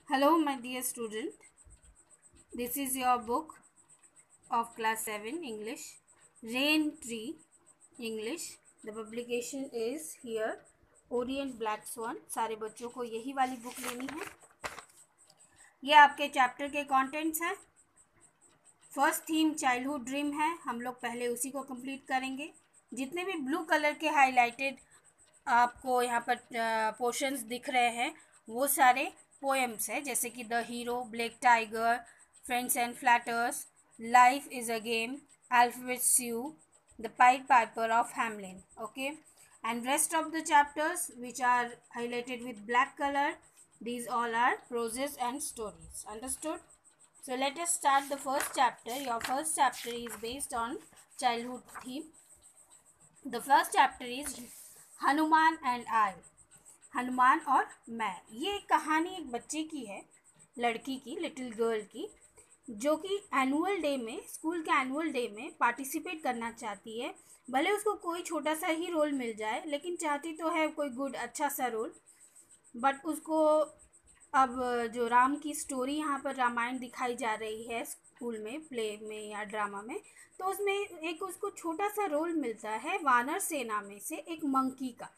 Hello, my dear student. This is your book of class 7 English, Rain Tree English. The publication is here, Orient Black Swan. सारे बच्चों को यही वाली book लेनी है. ये आपके चैप्टर के कंटेंट्स हैं. फर्स्ट थीम चाइल्डहुड ड्रीम है, हम लोग पहले उसी को कंप्लीट करेंगे. जितने भी ब्लू कलर के हाईलाइटेड आपको यहाँ पर पोर्शंस दिख रहे हैं वो सारे पोएम्स है, जैसे कि the hero, black tiger, friends and flatterers, life is a game, alphabet zoo, the pied piper of Hamelin. Okay, and rest of the chapters which are highlighted with black color, these all are proses and stories. Understood? So let us start the first chapter. Your first chapter is based on childhood theme. The first chapter is Hanuman and I. Hanuman और मैं. ये कहानी एक बच्चे की है, लड़की की, लिटिल गर्ल की, जो कि एनुअल डे में, स्कूल के एनुअल डे में पार्टिसिपेट करना चाहती है. भले उसको कोई छोटा सा ही रोल मिल जाए, लेकिन चाहती तो है कोई गुड अच्छा सा रोल. बट उसको अब जो राम की स्टोरी यहाँ पर रामायण दिखाई जा रही है स्कूल में, प्ले में या ड्रामा में, तो उसमें एक उसको छोटा सा रोल मिलता है वानर सेना में से एक मंकी का.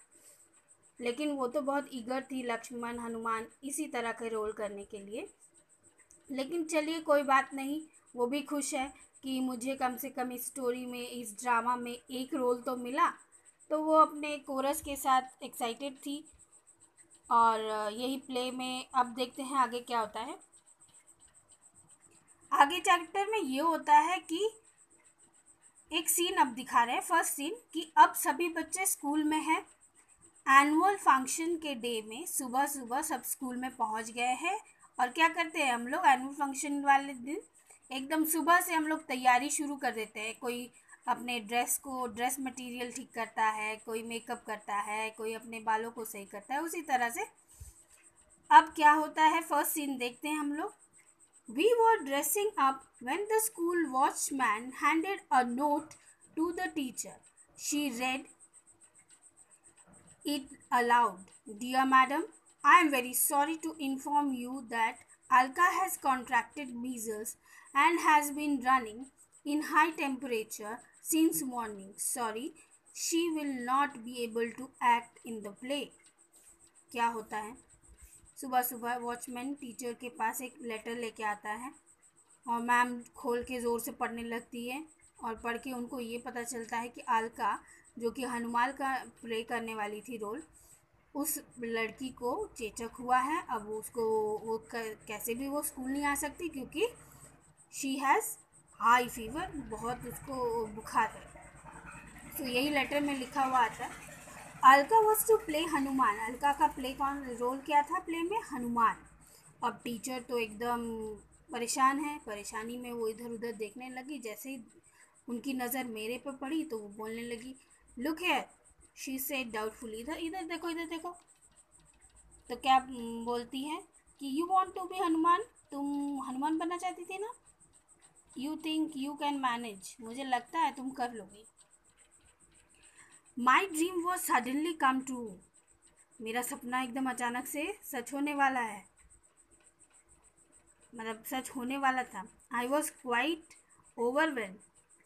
लेकिन वो तो बहुत ईगर थी, लक्ष्मण, हनुमान इसी तरह के रोल करने के लिए. लेकिन चलिए कोई बात नहीं, वो भी खुश है कि मुझे कम से कम इस स्टोरी में, इस ड्रामा में एक रोल तो मिला. तो वो अपने कोरस के साथ एक्साइटेड थी. और यही प्ले में अब देखते हैं आगे क्या होता है. आगे चैप्टर में ये होता है कि एक सीन अब दिखा रहे हैं, फर्स्ट सीन, कि अब सभी बच्चे स्कूल में हैं. एनुअल फंक्शन के डे में सुबह सुबह सब स्कूल में पहुंच गए हैं. और क्या करते हैं हम लोग एनुअल फंक्शन वाले दिन, एकदम सुबह से हम लोग तैयारी शुरू कर देते हैं. कोई अपने ड्रेस मटेरियल ठीक करता है, कोई मेकअप करता है, कोई अपने बालों को सही करता है. उसी तरह से अब क्या होता है, फर्स्ट सीन देखते हैं हम लोग. We were dressing up when the school watchman handed a note to the teacher. She read it aloud. Dear madam, I am very sorry to inform you that Alka has contracted measles and has been running in high temperature since morning. Sorry, she will not be able to act in the play. क्या होता है, सुबह सुबह watchman teacher के पास एक letter लेके आता है और मैम खोल के ज़ोर से पढ़ने लगती है. और पढ़ के उनको ये पता चलता है कि अलका, जो कि हनुमान का प्ले करने वाली थी रोल, उस लड़की को चेचक हुआ है. अब उसको वो कैसे भी वो स्कूल नहीं आ सकती क्योंकि शी हैज़ हाई फीवर, बहुत उसको बुखार है. तो यही लेटर में लिखा हुआ आता है. Alka was to play Hanuman. Alka का प्ले कौन रोल क्या था प्ले में? हनुमान. अब टीचर तो एकदम परेशान है. परेशानी में वो इधर उधर देखने लगी. जैसे ही उनकी नज़र मेरे पे पड़ी तो वो बोलने लगी, look here, she said doubtfully. इधर इधर देखो, इधर देखो. तो क्या बोलती है कि you want to be Hanuman, तुम हनुमान बनना चाहती थी ना. You think you can manage, मुझे लगता है तुम कर लोगी. My dream was suddenly come true. मेरा सपना एकदम अचानक से सच होने वाला है, मतलब सच होने वाला था. I was quite overwhelm.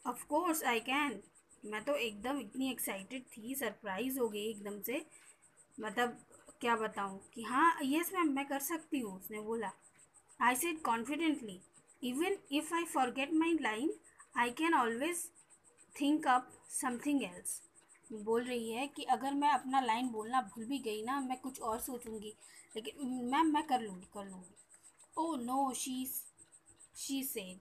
Of course I can. मैं तो एकदम इतनी एक्साइटेड थी, सरप्राइज हो गई एकदम से. मतलब क्या बताऊँ कि हाँ यस मैम मैं कर सकती हूँ, उसने बोला. I said confidently, even if I forget my line I can always think up something else. बोल रही है कि अगर मैं अपना लाइन बोलना भूल भी गई ना, मैं कुछ और सोचूंगी, लेकिन मैम मैं कर लूँगी, कर लूँगी. Oh no, she said,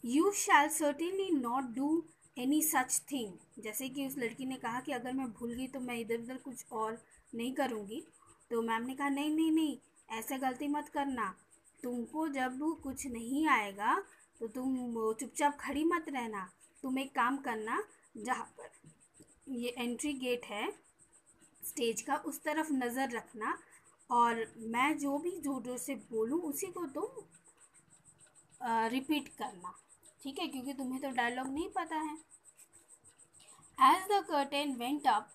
you shall certainly not do any such thing. जैसे कि उस लड़की ने कहा कि अगर मैं भूल गई तो मैं इधर उधर कुछ और नहीं करूँगी. तो मैम ने कहा नहीं नहीं नहीं, ऐसे गलती मत करना. तुमको जब कुछ नहीं आएगा तो तुम चुपचाप खड़ी मत रहना. तुम एक काम करना, जहाँ पर ये एंट्री गेट है स्टेज का, उस तरफ नज़र रखना, और मैं जो भी जोर जोर से बोलूँ उसी को तुम रिपीट करना, ठीक है, क्योंकि तुम्हें तो डायलॉग नहीं पता है. As the curtain went up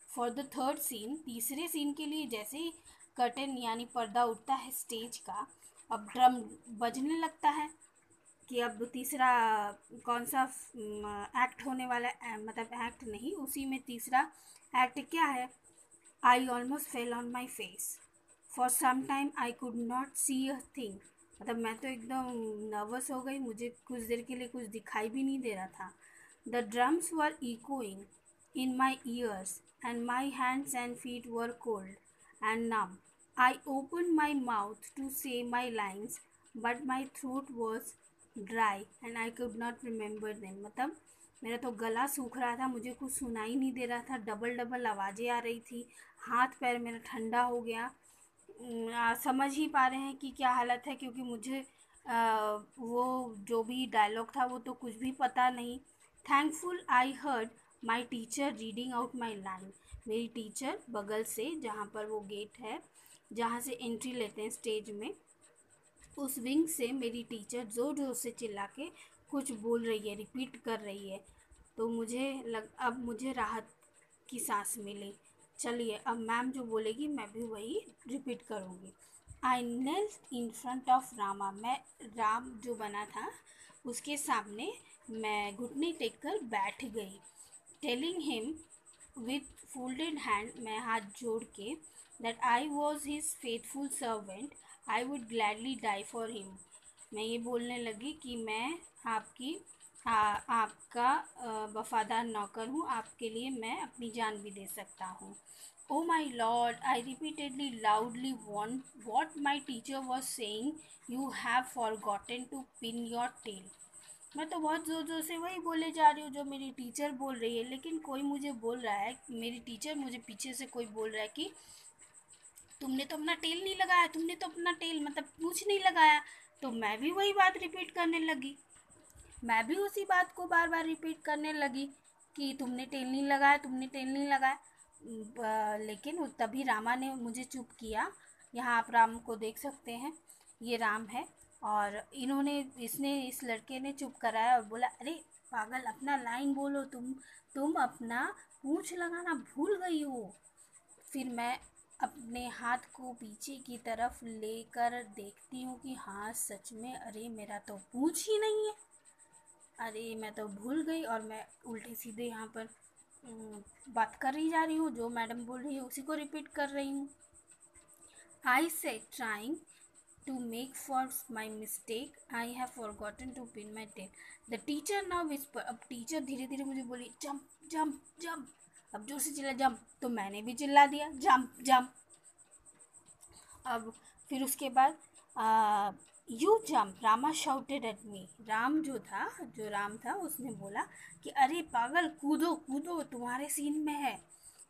for the third scene. तीसरे सीन के लिए जैसे ही कर्टेन यानी पर्दा उठता है स्टेज का, अब ड्रम बजने लगता है कि अब तीसरा कौन सा एक्ट होने वाला है, मतलब एक्ट नहीं, उसी में तीसरा एक्ट क्या है। I almost fell on my face for some time I could not see a thing. मतलब मैं तो एकदम नर्वस हो गई, मुझे कुछ देर के लिए कुछ दिखाई भी नहीं दे रहा था। The drums were echoing in my ears, and my hands and feet were cold and numb. I opened my mouth to say my lines, but my throat was dry and I could not remember them. मतलब मेरा तो गला सूख रहा था, मुझे कुछ सुनाई नहीं दे रहा था, डबल डबल आवाज़ें आ रही थी, हाथ पैर मेरा ठंडा हो गया। समझ ही पा रहे हैं कि क्या हालत है, क्योंकि मुझे वो जो भी डायलॉग था वो तो कुछ भी पता नहीं। Thankful I heard my teacher reading out my line. मेरी टीचर बगल से, जहाँ पर वो गेट है जहाँ से एंट्री लेते हैं स्टेज में, उस विंग से मेरी टीचर ज़ोर ज़ोर से चिल्ला के कुछ बोल रही है, रिपीट कर रही है। तो अब मुझे राहत की सांस मिली। चलिए अब मैम जो बोलेगी मैं भी वही रिपीट करूँगी। I knelt in front of Rama. मैं राम जो बना था उसके सामने मैं घुटने टेक कर बैठ गई। Telling him with folded hand, मैं हाथ जोड़ के, that I was his faithful servant, I would gladly die for him. मैं ये बोलने लगी कि मैं आपका वफादार नौकर हूँ, आपके लिए मैं अपनी जान भी दे सकता हूँ। Oh my lord, I repeatedly loudly what my teacher was saying, you have forgotten to pin your tail. मैं तो बहुत ज़ोर ज़ोर से वही बोले जा रही हूँ जो मेरी टीचर बोल रही है, लेकिन कोई मुझे बोल रहा है, मेरी टीचर मुझे पीछे से कोई बोल रहा है कि तुमने तो अपना टेल नहीं लगाया, तुमने तो अपना टेल मतलब पूंछ नहीं लगाया। तो मैं भी वही बात रिपीट करने लगी, मैं भी उसी बात को बार बार रिपीट करने लगी कि तुमने टेल नहीं लगाया, तुमने टेल नहीं लगाया। लेकिन तभी रामा ने मुझे चुप किया। यहाँ आप राम को देख सकते हैं, ये राम है, और इस लड़के ने चुप कराया और बोला, अरे पागल, अपना लाइन बोलो, तुम अपना पूंछ लगाना भूल गई हो। फिर मैं अपने हाथ को पीछे की तरफ लेकर देखती हूँ कि हाँ सच में, अरे मेरा तो पूंछ ही नहीं है। अरे मैं तो भूल गई, और मैं उल्टे सीधे यहाँ पर बात कर ही जा रही हूँ, जो मैडम बोल रही है उसी को रिपीट कर रही हूँ। आई से trying to make for my mistake, I have forgotten to pin my tail. The teacher now whisper. अब टीचर धीरे धीरे मुझे बोली, जंप जंप जंप। अब जोर से चिल्ला जंप, तो मैंने भी चिल्ला दिया जंप जंप। अब फिर उसके बाद you jump, Rama shouted at me. जो राम था उसने बोला कि अरे पागल, कूदो कूदो, तुम्हारे सीन में है।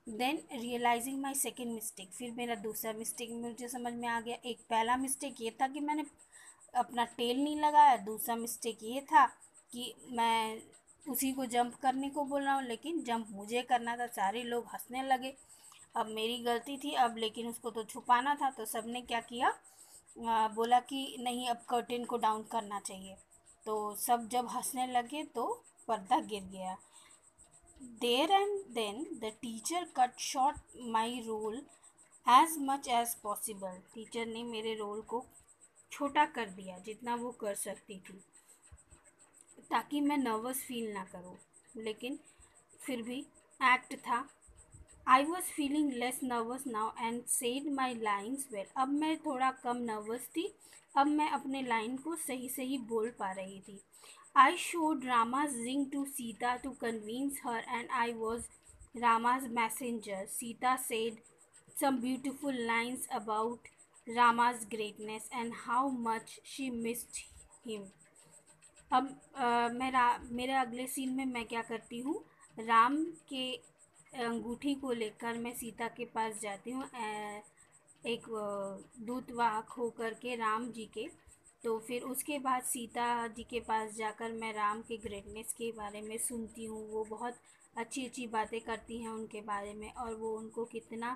Then realising my second mistake, फिर मेरा दूसरा मिस्टेक मुझे समझ में आ गया। एक पहला मिस्टेक ये था कि मैंने अपना टेल नहीं लगाया, दूसरा मिस्टेक ये था कि मैं उसी को जंप करने को बोल रहा हूँ, लेकिन जंप मुझे करना था। सारे लोग हंसने लगे, अब मेरी गलती थी अब, लेकिन उसको तो छुपाना था, तो सबने क्या किया, बोला कि नहीं अब कर्टेन को डाउन करना चाहिए। तो सब जब हंसने लगे तो पर्दा गिर गया। There and then the teacher cut short my role as much as possible. Teacher ने मेरे रोल को छोटा कर दिया जितना वो कर सकती थी, ताकि मैं नर्वस फील ना करूँ। लेकिन फिर भी एक्ट था। I was feeling less nervous now and said my lines well. अब मैं थोड़ा कम नर्वस थी, अब मैं अपने लाइन को सही सही बोल पा रही थी। I showed Rama's ring to Sita to convince her and I was Rama's messenger. Sita said some beautiful lines about Rama's greatness and how much she missed him. अब मेरे अगले सीन में मैं क्या करती हूँ, राम के अंगूठी को लेकर मैं सीता के पास जाती हूँ, एक दूतवाहक होकर के राम जी के। तो फिर उसके बाद सीता जी के पास जाकर मैं राम के ग्रेटनेस के बारे में सुनती हूँ। वो बहुत अच्छी अच्छी बातें करती हैं उनके बारे में, और वो उनको कितना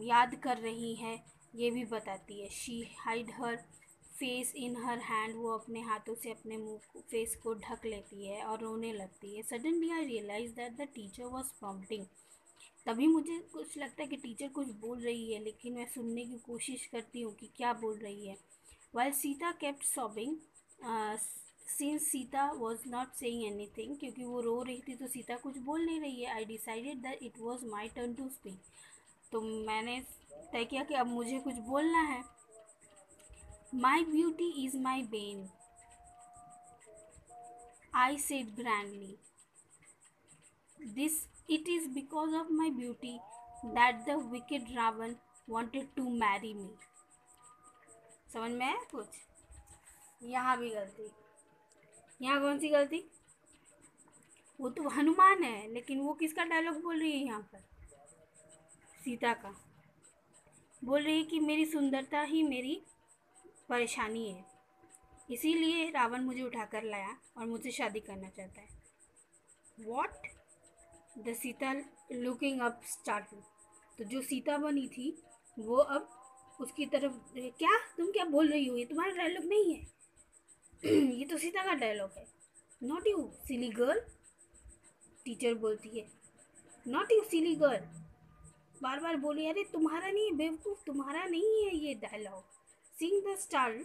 याद कर रही है ये भी बताती है। She hide her face in her hand, वो अपने हाथों से अपने मुंह फेस को ढक लेती है और रोने लगती है। Suddenly I realise that the teacher was prompting तभी मुझे कुछ लगता है कि टीचर कुछ बोल रही है, लेकिन मैं सुनने की कोशिश करती हूँ कि क्या बोल रही है. While Sita kept sobbing, since Sita was not saying anything, क्योंकि वो रो रही थी तो सीता कुछ बोल नहीं रही है, I decided that it was my turn to speak. तो मैंने तय किया कि अब मुझे कुछ बोलना है. My beauty is my bane, I said grandly. It is because of my beauty that the wicked Ravan wanted to marry me. समझ में आया कुछ? यहाँ भी गलती. यहाँ कौन सी गलती? वो तो हनुमान है, लेकिन वो किसका डायलॉग बोल रही है यहाँ पर? सीता का. बोल रही है कि मेरी सुंदरता ही मेरी परेशानी है, इसीलिए रावण मुझे उठाकर लाया और मुझसे शादी करना चाहता है. What? The Sita looking up startle. तो जो सीता बनी थी वो अब उसकी तरफ, क्या तुम क्या बोल रही हो, ये तुम्हारा डायलॉग नहीं है. ये तो सीता का डायलॉग है. Not you silly girl, teacher बोलती है. नॉट यू सिली गर्ल, बार बार बोली. अरे तुम्हारा नहीं है बेवकूफ़, तुम्हारा नहीं है ये dialogue. Seeing the star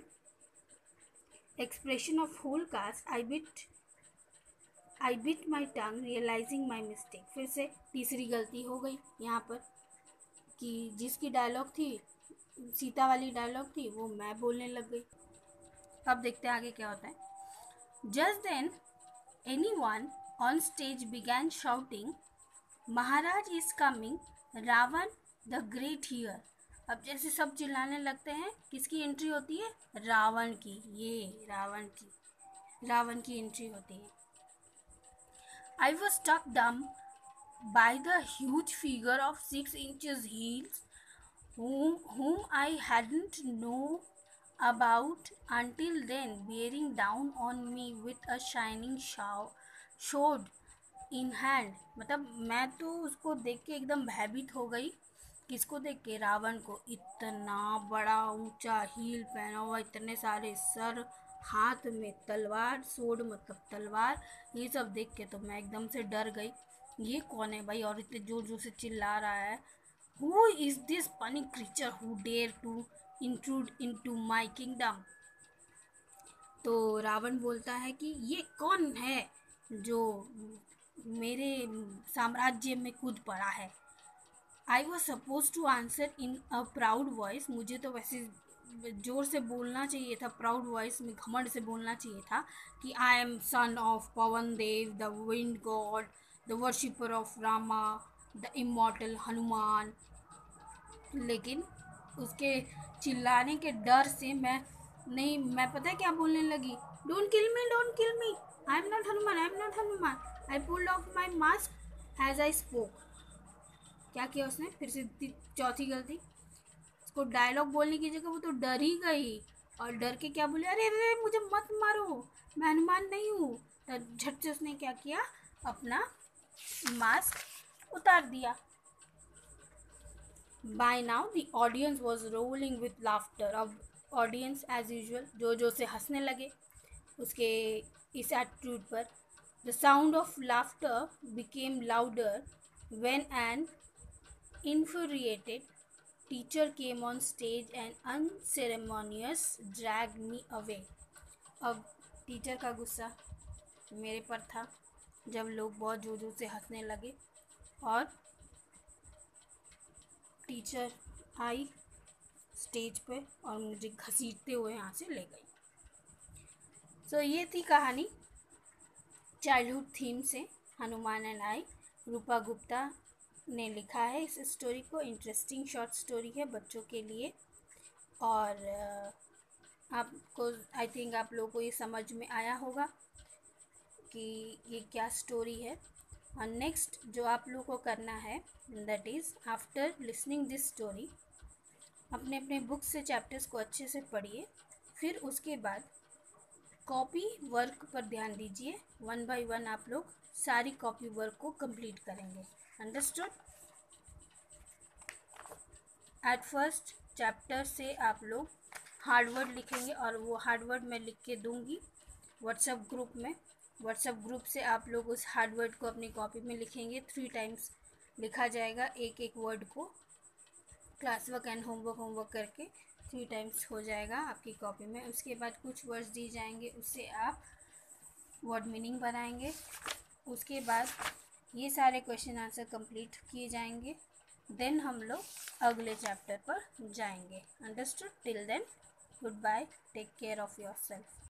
expression of whole cast, I bit my tongue realising my mistake. फिर से तीसरी गलती हो गई यहाँ पर कि जिसकी डायलॉग थी, सीता वाली डायलॉग थी, वो मैं बोलने लग गई. अब देखते हैं आगे क्या होता है. Just then anyone on stage began shouting, Maharaj is coming, Ravan the great here. अब जैसे सब चिल्लाने लगते हैं, किसकी एंट्री होती है? रावण की. ये रावण की एंट्री होती है. I was struck dumb by the huge figure of 6 inches heels, whom I hadn't known about until then, bearing down on me with a shining sword in hand. मतलब मैं तो उसको देख के एकदम भयभीत हो गई. किसको देख के? रावण को. इतना बड़ा ऊंचा हील पहना हुआ, इतने सारे सर, हाथ में तलवार, सोड मतलब तलवार, ये सब देख के तो मैं एकदम से डर गई. ये कौन है भाई और इतने जोर जोर से चिल्ला रहा है? Who is this funny creature who dare to intrude into my kingdom. तो रावण बोलता है कि ये कौन है जो मेरे साम्राज्य में कूद पड़ा है. I was suppose to answer in a proud voice. मुझे तो वैसे जोर से बोलना चाहिए था, प्राउड वॉइस में घमंड से बोलना चाहिए था कि I am son of Pavan Dev, the wind god, the worshipper of Rama, the immortal Hanuman. लेकिन उसके चिल्लाने के डर से मैं पता है क्या बोलने लगी? Don't kill me, I am not Hanuman. I pulled off my mask as I spoke. क्या किया उसने? फिर से चौथी गलती. उसको डायलॉग बोलने की जगह वो तो डर ही गई, और डर के क्या बोले? अरे अरे मुझे मत मारो, मैं हनुमान नहीं हूँ. तो झट से उसने क्या किया? अपना मास्क उतार दिया. By now the audience was rolling with laughter. अब ऑडियंस एज यूजल जो जो से हंसने लगे उसके इस एटीट्यूड पर. The sound of laughter became louder when an infuriated teacher came on stage and unceremonious dragged me away. अब टीचर का गुस्सा मेरे पर था जब लोग बहुत जोर जोर से हंसने लगे और टीचर आई स्टेज पे और मुझे घसीटते हुए यहाँ से ले गई. सो ये थी कहानी चाइल्डहुड थीम से, हनुमान एंड आई. रूपा गुप्ता ने लिखा है इस स्टोरी को. इंटरेस्टिंग शॉर्ट स्टोरी है बच्चों के लिए. और आपको आई थिंक आप लोगों को ये समझ में आया होगा कि ये क्या स्टोरी है. और नेक्स्ट जो आप लोगों को करना है, that is after listening this story, अपने अपने बुक से चैप्टर्स को अच्छे से पढ़िए. फिर उसके बाद कॉपी वर्क पर ध्यान दीजिए. 1 बाय 1 आप लोग सारी कॉपी वर्क को कंप्लीट करेंगे. अंडरस्टूड? एट फर्स्ट चैप्टर से आप लोग हार्डवर्ड लिखेंगे और वो हार्डवर्ड मैं लिख के दूंगी व्हाट्सएप ग्रुप में. व्हाट्सएप ग्रुप से आप लोग उस हार्डवर्ड को अपनी कॉपी में लिखेंगे 3 टाइम्स लिखा जाएगा एक एक वर्ड को। क्लास वर्क एंड होमवर्क करके 3 टाइम्स हो जाएगा आपकी कॉपी में। उसके बाद कुछ वर्ड्स दिए जाएंगे, उससे आप वर्ड मीनिंग बनाएंगे। उसके बाद ये सारे क्वेश्चन आंसर कंप्लीट किए जाएंगे, देन हम लोग अगले चैप्टर पर जाएंगे। Understood? Till then goodbye, take care of yourself.